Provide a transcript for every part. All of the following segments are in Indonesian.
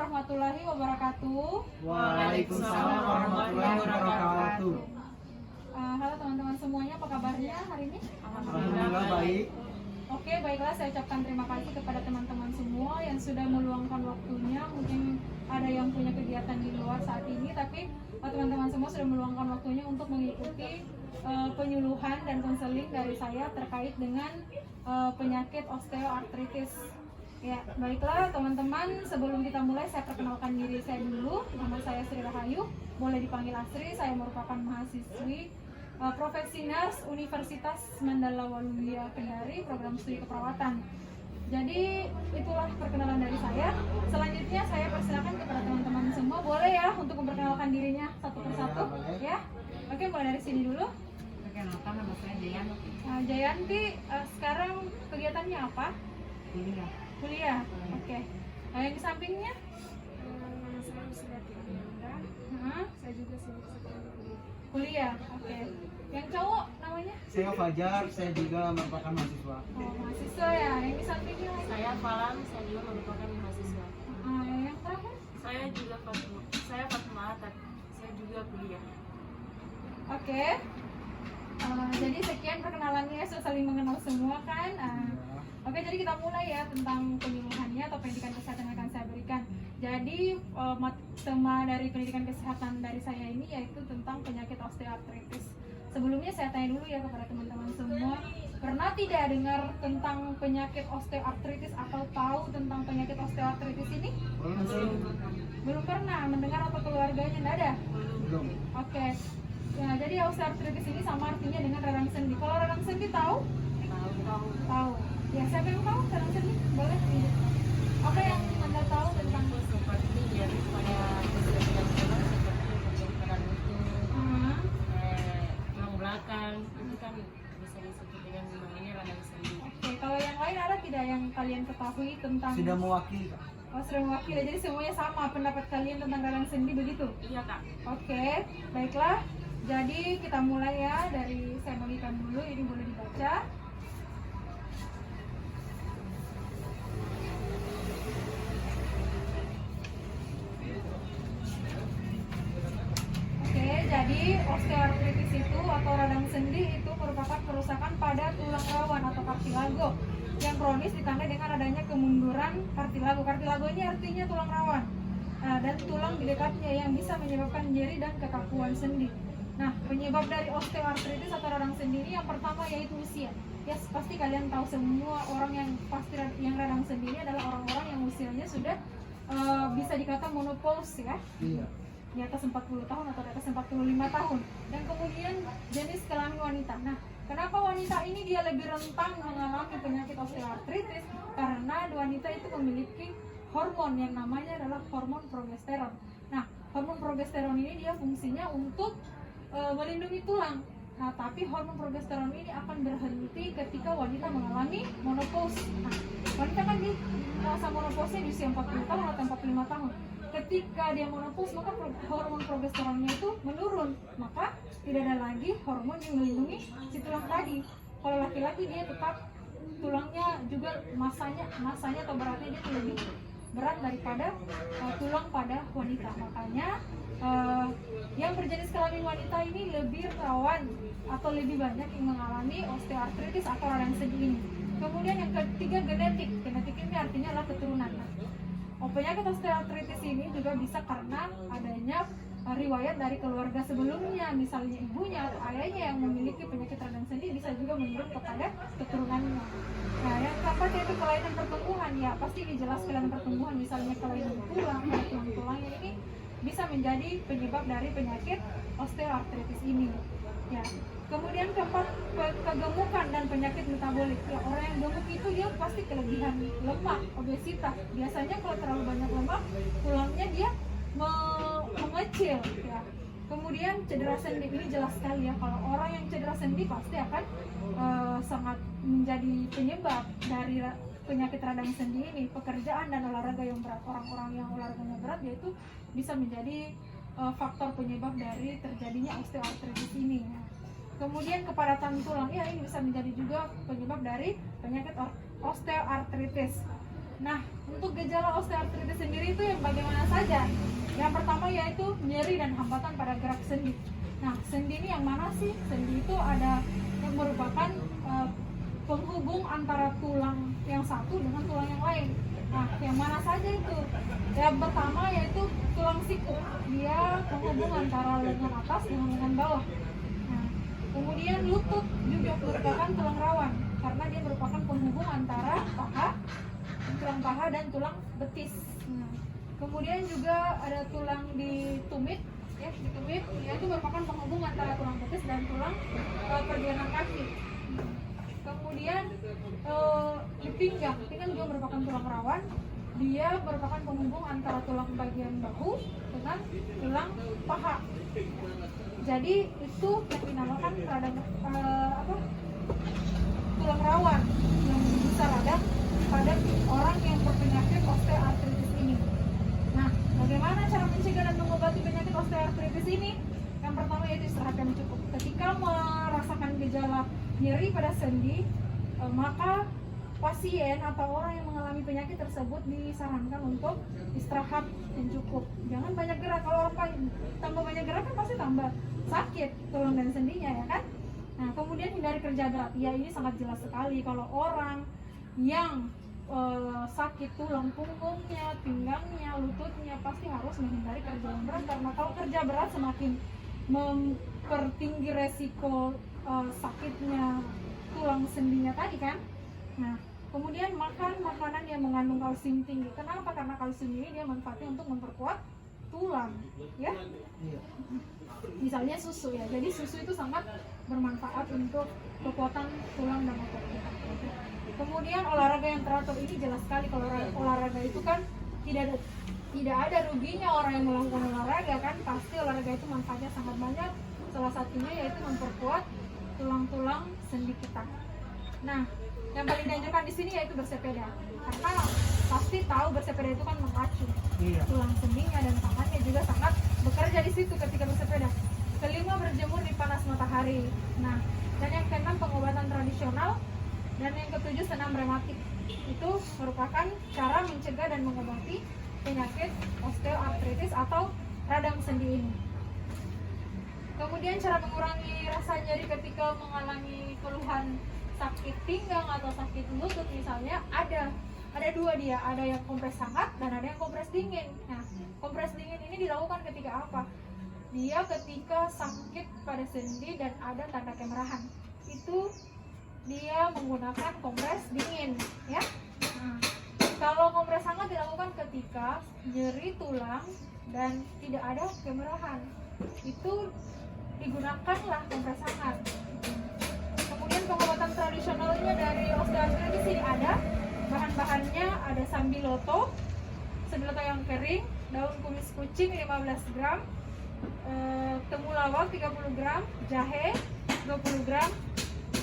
warahmatullahi wabarakatuh. Waalaikumsalam warahmatullahi wabarakatuh. Halo teman-teman semuanya, apa kabarnya hari ini? Alhamdulillah baik. Oke, baiklah, saya ucapkan terima kasih kepada teman-teman semua yang sudah meluangkan waktunya. Mungkin ada yang punya kegiatan di luar saat ini, tapi teman-teman semua sudah meluangkan waktunya untuk mengikuti penyuluhan dan konseling dari saya terkait dengan penyakit osteoartritis. Ya, baiklah teman-teman, sebelum kita mulai saya perkenalkan diri saya dulu. Nama saya Sri Rahayu, boleh dipanggil Asri. Saya merupakan mahasiswi Profesi Nurse Universitas Mandala Waluya Kendari, program studi keperawatan. Jadi itulah perkenalan dari saya. Selanjutnya saya persilakan kepada teman-teman semua, boleh ya untuk memperkenalkan dirinya satu persatu, ya. Oke, mulai dari sini dulu. Perkenalkan, nama saya Jayanti. Jayanti, sekarang kegiatannya apa? Kuliah. Oke. Yang di sampingnya? Saya sudah tidak. Saya juga sudah Kuliah. Oke. Yang cowok namanya? Saya Fajar, saya juga merupakan mahasiswa. Mahasiswa ya. Yang di sampingnya? Saya Falan, saya juga merupakan mahasiswa. Yang terakhir? Saya Fatma, saya juga kuliah. Oke. Jadi sekian perkenalannya, sudah saling mengenal semua kan. Oke, jadi kita mulai ya tentang penyuluhannya atau pendidikan kesehatan yang akan saya berikan. Jadi tema dari pendidikan kesehatan dari saya ini yaitu tentang penyakit osteoartritis. Sebelumnya saya tanya dulu ya kepada teman-teman semua, pernah tidak dengar tentang penyakit osteoartritis atau tahu tentang penyakit osteoartritis ini? Belum pernah mendengar atau keluarganya tidak ada? Belum. Oke. Ya, jadi osteoartritis ini sama artinya dengan radang sendi. Kalau radang sendi tahu? Tahu. Ya, siapa yang tahu radang sendi? Boleh? Apa yang Anda tahu tentang Seperti jadi pada kesehatan seperti pada lutut, tulang belakang, itu kan bisa disebut dengan namanya radang sendi. Oke, kalau yang lain ada tidak yang kalian ketahui tentang? Sudah mewakili, Kak. Oh, sudah mewakili. Jadi semuanya sama pendapat kalian tentang radang sendi begitu? Iya Kak. Oke, baiklah. Jadi kita mulai ya dari saya bagikan dulu, ini boleh dibaca. Oke, jadi osteoartritis itu atau radang sendi itu merupakan kerusakan pada tulang rawan atau kartilago yang kronis ditandai dengan adanya kemunduran kartilago. Kartilago ini artinya tulang rawan dan tulang di dekatnya yang bisa menyebabkan nyeri dan kekakuan sendi. Nah, penyebab dari osteoartritis atau radang sendi ini yang pertama yaitu usia. Ya, pasti kalian tahu semua orang yang yang radang sendi ini adalah orang-orang yang usianya sudah bisa dikata menopause ya. Iya. Di atas 40 tahun atau di atas 45 tahun. Dan kemudian jenis kelamin wanita. Nah, kenapa wanita ini dia lebih rentan mengalami penyakit osteoartritis? Karena wanita itu memiliki hormon yang namanya adalah hormon progesteron. Nah, hormon progesteron ini dia fungsinya untuk melindungi tulang. Nah, tapi hormon progesteron ini akan berhenti ketika wanita mengalami menopause. Nah, wanita kan di masa menopause di usia 40 tahun atau 45 tahun. Ketika dia menopause, maka hormon progesteronnya itu menurun. Maka tidak ada lagi hormon yang melindungi si tulang tadi. Kalau laki-laki dia tetap tulangnya juga masanya atau beratnya dia lebih berat daripada tulang pada wanita. Makanya yang berjenis kelamin wanita ini lebih rawan atau lebih banyak yang mengalami osteoartritis atau radang sendi ini. Kemudian yang ketiga genetik. Genetik ini artinya adalah keturunan. Penyakit osteoartritis ini juga bisa karena adanya riwayat dari keluarga sebelumnya, misalnya ibunya atau ayahnya yang memiliki penyakit radang sendi bisa juga menurun kepada keturunannya. Nah, yang keempat yaitu kelainan pertumbuhan. Ya, pasti dijelas kelainan pertumbuhan, misalnya kelainan tulang, tulangnya ini bisa menjadi penyebab dari penyakit osteoartritis ini. Ya. Kemudian keempat, kegemukan dan penyakit metabolik. Ya, orang yang gemuk itu dia pasti kelebihan lemak, obesitas. Biasanya kalau terlalu banyak lemak, tulangnya dia mengecil. Ya. Kemudian cedera sendi ini jelas sekali ya. Kalau orang yang cedera sendi pasti akan sangat menjadi penyebab dari penyakit radang sendi ini. Pekerjaan dan olahraga yang berat, orang-orang yang olahraganya berat yaitu bisa menjadi faktor penyebab dari terjadinya osteoartritis ini. Kemudian kepadatan tulang, ya ini bisa menjadi juga penyebab dari penyakit osteoartritis. Nah, untuk gejala osteoartritis sendiri itu yang bagaimana saja? Yang pertama yaitu nyeri dan hambatan pada gerak sendi. Nah, sendi ini yang mana sih? Sendi itu ada yang merupakan penghubung antara tulang yang satu dengan tulang yang lain. Nah, yang mana saja itu? Yang pertama yaitu tulang siku. Dia penghubung antara lengan atas dengan lengan bawah. Nah, kemudian lutut juga merupakan tulang rawan karena dia merupakan penghubung antara tulang paha dan tulang betis. Nah, kemudian juga ada tulang di tumit, ya di tumit, yaitu merupakan penghubung antara tulang betis dan tulang pergelangan kaki. Kemudian di pinggang juga merupakan tulang rawan. Dia merupakan penghubung antara tulang bagian bahu dengan tulang paha. Jadi itu yang dinamakan radang tulang rawan yang bisa radang pada orang yang berpenyakit osteoartritis ini. Nah, bagaimana cara mencegah dan mengobati penyakit osteoartritis ini? Yang pertama yaitu istirahat yang cukup. Ketika merasakan gejala nyeri pada sendi, maka pasien atau orang yang mengalami penyakit tersebut disarankan untuk istirahat yang cukup. Jangan banyak gerak. Kalau orang tambah banyak gerak kan pasti tambah sakit tulang dan sendinya, ya kan? Nah, kemudian hindari kerja berat. Ya, ini sangat jelas sekali kalau orang yang sakit tulang punggungnya, pinggangnya, lututnya pasti harus menghindari kerja yang berat, karena kalau kerja berat semakin mempertinggi resiko sakitnya tulang sendinya tadi kan. Nah, kemudian makan makanan yang mengandung kalsium tinggi. Kenapa? Karena kalsium ini dia manfaatnya untuk memperkuat tulang, ya. Misalnya susu, ya. Jadi susu itu sangat bermanfaat untuk kekuatan tulang dan otot kita. Kemudian olahraga yang teratur, ini jelas sekali kalau olahraga itu kan tidak ada ruginya orang yang melakukan olahraga kan, pasti olahraga itu manfaatnya sangat banyak. Salah satunya yaitu memperkuat tulang-tulang sendi kita. Nah, yang paling dianjurkan di sini yaitu bersepeda, karena pasti tahu bersepeda itu kan memacu tulang sendinya dan tangannya juga sangat bekerja di situ ketika bersepeda. Kelima, berjemur di panas matahari. Nah, dan yang keenam, pengobatan tradisional. Dan yang ketujuh, senam rematik. Itu merupakan cara mencegah dan mengobati penyakit osteoartritis atau radang sendi ini. Kemudian cara mengurangi rasa nyeri ketika mengalami keluhan sakit pinggang atau sakit lutut misalnya, ada dua dia, ada yang kompres hangat dan ada yang kompres dingin. Nah, kompres dingin ini dilakukan ketika apa? Dia ketika sakit pada sendi dan ada tanda kemerahan. Itu dia menggunakan kompres dingin, ya. Nah, kalau kompres hangat dilakukan ketika nyeri tulang dan tidak ada kemerahan, itu digunakanlah kompres hangat. Kemudian pengobatan tradisionalnya dari osteoartritis ini ada bahan-bahannya, ada sambiloto yang kering, daun kumis kucing 15 gram, temulawak 30 gram, jahe 20 gram.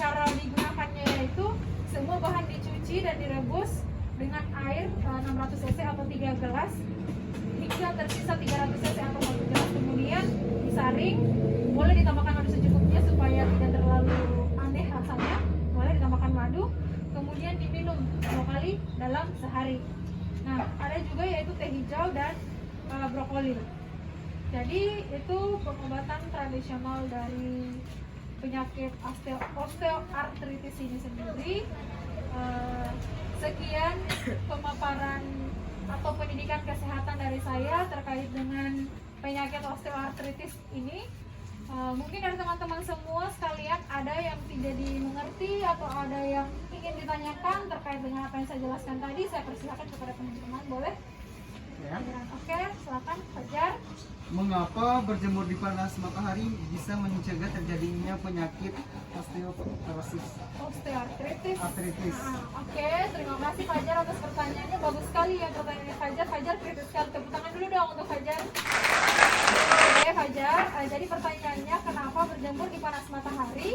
Cara digunakannya yaitu semua bahan dicuci dan direbus dengan air 600 cc atau 3 gelas hingga tersisa 300 cc atau 1 gelas. Kemudian disaring, boleh ditambahkan madu secukupnya supaya tidak terlalu aneh rasanya. Boleh ditambahkan madu, kemudian diminum 2 kali dalam sehari. Nah, ada juga yaitu teh hijau dan brokoli. Jadi itu pengobatan tradisional dari penyakit osteoartritis ini sendiri. Sekian pemaparan atau pendidikan kesehatan dari saya terkait dengan penyakit osteoartritis ini. Mungkin dari teman-teman semua sekalian ada yang tidak dimengerti atau ada yang ingin ditanyakan terkait dengan apa yang saya jelaskan tadi, saya persilakan kepada teman-teman, boleh? Ya. Oke, silakan Fajar. Mengapa berjemur di panas matahari bisa mencegah terjadinya penyakit osteoartritis? Oke, terima kasih Fajar atas pertanyaannya, bagus sekali ya pertanyaannya Fajar. Fajar kritis sekali, tepuk tangan dulu dong untuk Fajar. Oke Fajar, jadi pertanyaannya kenapa berjemur di panas matahari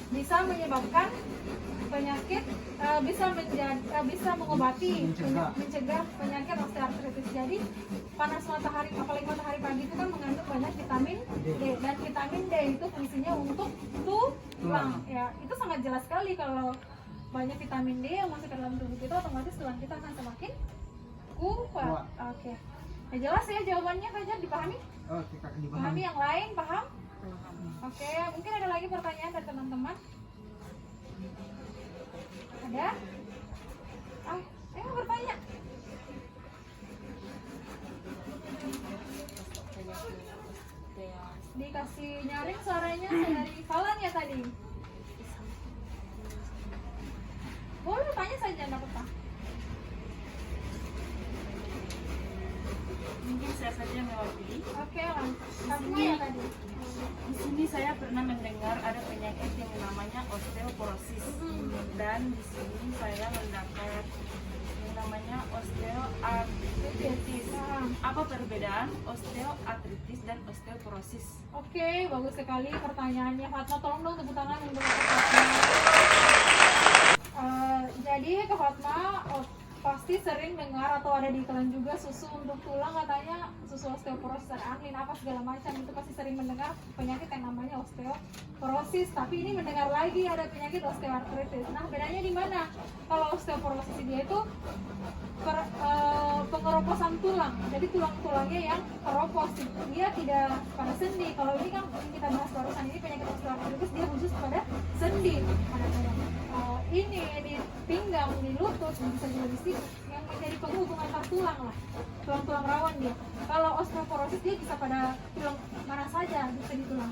bisa menyebabkan penyakit, bisa mengobati, mencegah penyakit osteoartritis. Jadi panas matahari, apalagi matahari pagi itu kan mengandung banyak vitamin D, dan vitamin D itu fungsinya untuk tulang. Ya, itu sangat jelas sekali kalau banyak vitamin D yang masuk ke dalam tubuh kita, otomatis tulang kita akan semakin Kuat. Oke. Ya jelas ya jawabannya Fajar, dipahami? Oke kak, Pahami dipahami. yang lain, paham? Oke, mungkin ada lagi pertanyaan dari teman-teman? Ada? Ah, ayo bertanya. Dikasih nyaring suaranya dari Falan ya tadi? Boleh tanya saja, enggak apa-apa. Mungkin saya saja mewakili. Oke, langsung ya tadi. Di sini saya pernah mendengar ada penyakit yang namanya osteoporosis, dan di sini saya mendapat yang namanya osteoartritis. Apa perbedaan osteoartritis dan osteoporosis? Oke, bagus sekali pertanyaannya Fatma. Tolong dong tepuk tangan untuk Fatma. Jadi Kak Fatma pasti sering dengar atau ada di iklan juga susu untuk tulang, katanya susu osteoporosis dan anlin apa segala macam, itu pasti sering mendengar penyakit yang namanya osteoporosis. Tapi ini mendengar lagi ada penyakit osteoartritis. Nah, bedanya di mana? Kalau osteoporosis dia itu pengeroposan tulang, jadi tulang-tulangnya yang keropos, dia tidak pada sendi. Kalau ini kan kita bahas barusan, ini penyakit osteoartritis dia khusus pada sendi, pada tulang ini di pinggang, di lutut, bisa juga di sini, yang menjadi penghubung antar tulang lah, tulang-tulang rawan dia. Kalau osteoporosis dia bisa pada tulang mana saja, bisa di tulang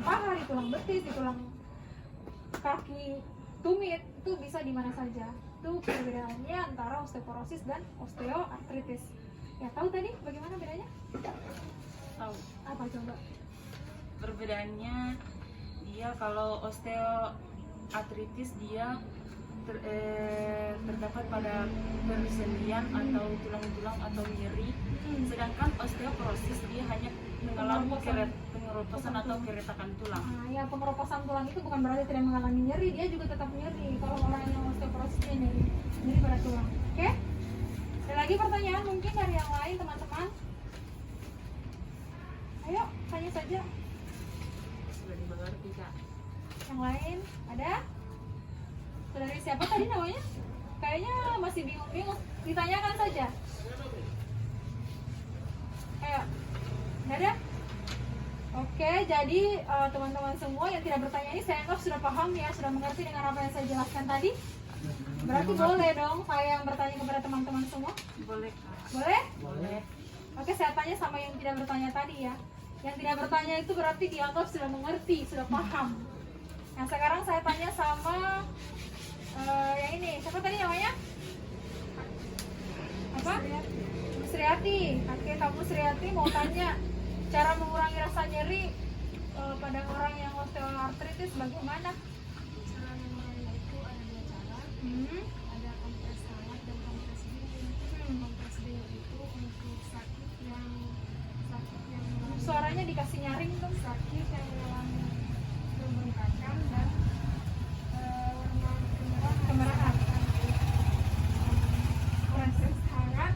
paha, di tulang betis, di tulang kaki, tumit, itu bisa di mana saja. Itu perbedaannya antara osteoporosis dan osteoartritis. Ya, tahu tadi bagaimana bedanya? Tahu. Apa coba? Perbedaannya dia kalau osteoartritis dia terdapat pada persendian atau tulang-tulang atau nyeri, sedangkan osteoporosis dia hanya mengalami pengeroposan atau keretakan tulang. Nah, ya pengeroposan tulang itu bukan berarti tidak mengalami nyeri, dia juga tetap nyeri. Kalau orang yang osteoporosis dia nyeri pada tulang. Oke? Ada lagi pertanyaan mungkin dari yang lain teman-teman? Ayo tanya saja. Sudah dimengerti Kak. Yang lain ada? Saudari siapa tadi namanya? Kayaknya masih bingung-bingung. Ditanyakan saja. Ayo. Nggak ada? Oke, jadi teman-teman semua yang tidak bertanya ini saya anggap sudah paham ya, sudah mengerti dengan apa yang saya jelaskan tadi. Berarti boleh dong saya yang bertanya kepada teman-teman semua? Boleh Kak? Boleh? Boleh. Oke, saya tanya sama yang tidak bertanya tadi ya. Yang tidak bertanya itu berarti dianggap sudah mengerti, sudah paham. Nah, sekarang saya tanya sama yang ini. Siapa tadi namanya? Apa? Sriati. Oke, kamu Sriati mau tanya cara mengurangi rasa nyeri pada orang yang osteoartritis bagaimana? Cara menguranginya itu ada dua cara. Ada kompres hangat dan kompres dingin. Kompres dingin itu untuk sakit yang Suaranya dikasih nyaring dong. sakit yang mengalami pembengkakan dan warna Kemerahan. kompres hangat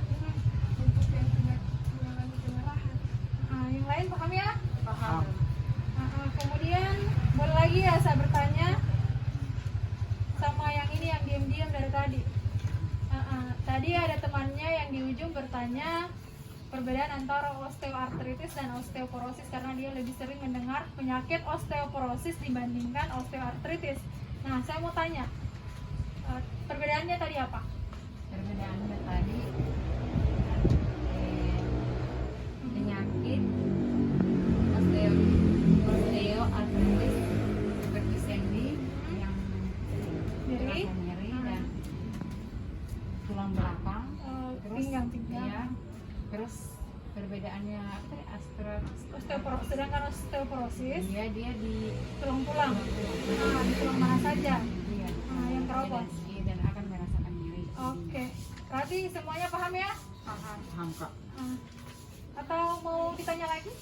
untuk yang tidak mengalami kemerahan. Nah, yang lain paham ya? Paham. Kemudian boleh lagi ya saya bertanya sama yang ini yang diam-diam dari tadi. Tadi ada temannya yang di ujung bertanya perbedaan antara osteoartritis dan osteoporosis karena dia lebih sering mendengar penyakit osteoporosis dibandingkan osteoartritis. Nah, saya mau tanya perbedaannya tadi apa? Perbedaannya tadi penyakit osteoartritis seperti sendi yang Nyeri? terasa nyeri dan tulang belakang, Pinggang-pinggang. ya. Terus perbedaannya apa tadi? Osteoporosis, sedangkan osteoporosis dia di tulang-tulang. Nah, di tulang mana saja? iya, Yang keropos. iya, dan akan merasakan nyeri. Oke, berarti semuanya paham ya? Paham kak. Atau mau ditanya lagi?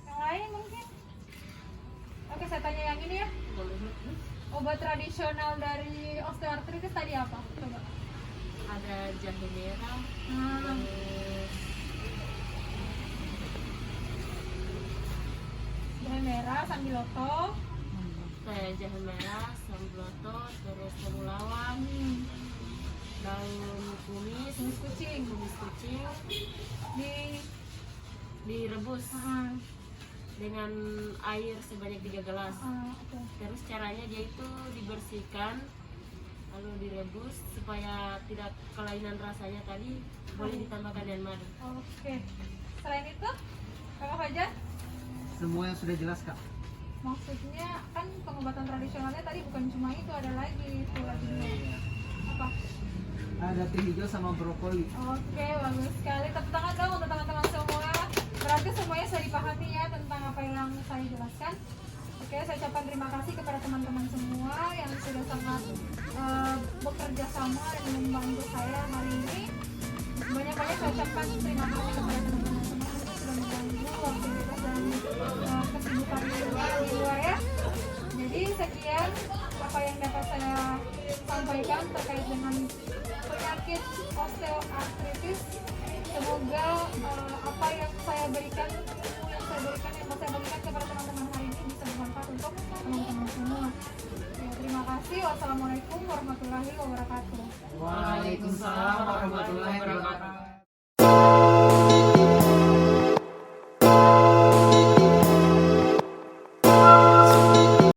Yang lain mungkin? Oke, saya tanya yang ini ya. Obat tradisional dari osteoartritis tadi apa? Coba. Ada jahe merah, Nah, jahe merah, sambiloto. kayak jahe merah, sambloto, terus temulawak, daun kumis, Kumis kucing di direbus ah, dengan air sebanyak 3 gelas. oke. Terus caranya dia itu dibersihkan lalu direbus supaya tidak kelainan rasanya tadi, boleh ditambahkan dengan madu. Oke. Selain itu, Kakak Fajar, Semua yang sudah jelas kak. maksudnya kan pengobatan tradisionalnya tadi bukan cuma itu, ada lagi itu lagi apa? Ada teh hijau sama brokoli. Oke, bagus sekali. Tepuk tangan dong untuk teman-teman semua. Berarti semuanya sudah dipahami ya tentang apa yang saya jelaskan. Oke, saya ucapkan terima kasih kepada teman-teman semua yang sudah sangat bekerja sama dan membantu saya hari ini. Banyak-banyak saya ucapkan terima kasih kepada teman-teman semua yang sudah membantu aktivitas dan kesibukan di luar ya. Jadi sekian apa yang dapat saya sampaikan terkait dengan penyakit osteoartritis. Semoga apa yang saya berikan, ilmu yang saya berikan kepada teman-teman hari ini bisa bermanfaat untuk teman-teman semua. Ya, terima kasih. Wassalamualaikum warahmatullahi wabarakatuh. Waalaikumsalam warahmatullahi wabarakatuh.